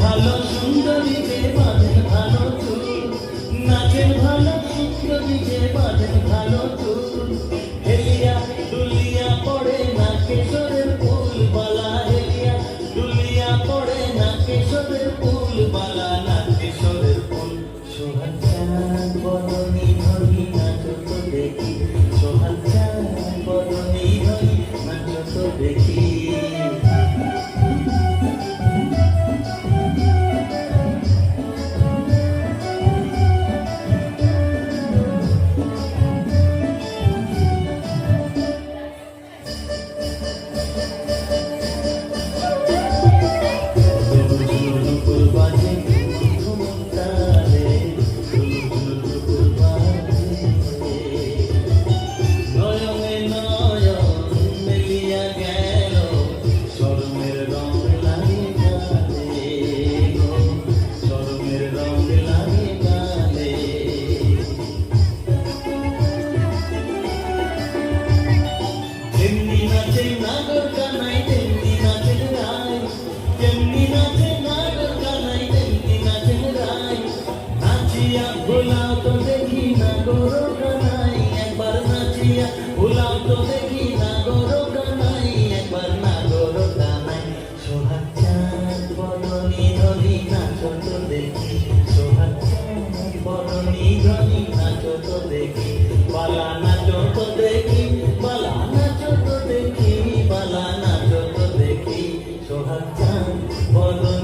ভালো সুন্দরী যে বাঁধেন ভালো চুল, নাচেন ভালো সুন্দরী যে বাঁধেন ভালো চুল, হেলিয়া দুলিয়া পড়ে না কেশরের ফুল বালা, হেলিয়া দুলিয়া পড়ে না কেশরের ফুল বালা, না কেশরের ফুল। সোহাগ চাঁদ বদনী ধরি নাচ তো দেখি, সোহাগ চাঁদ বদনী ধরি নাচ তো দেখি। ভুলাও তো দেখি না গরো কানাই, একবার নাচিয়া ভুলাও তো দেখি না গরো কানাই, একবার না গরো কানাই। সোহাগ চাঁদ বদনী ধরি নাচ তো দেখি, সোহাগ চাঁদ বদনী ধরি নাচ তো দেখি, বালা নাচ তো দেখি, বালা নাচ তো দেখি, বালা নাচ তো দেখি। সোহাগ চাঁদ বদনী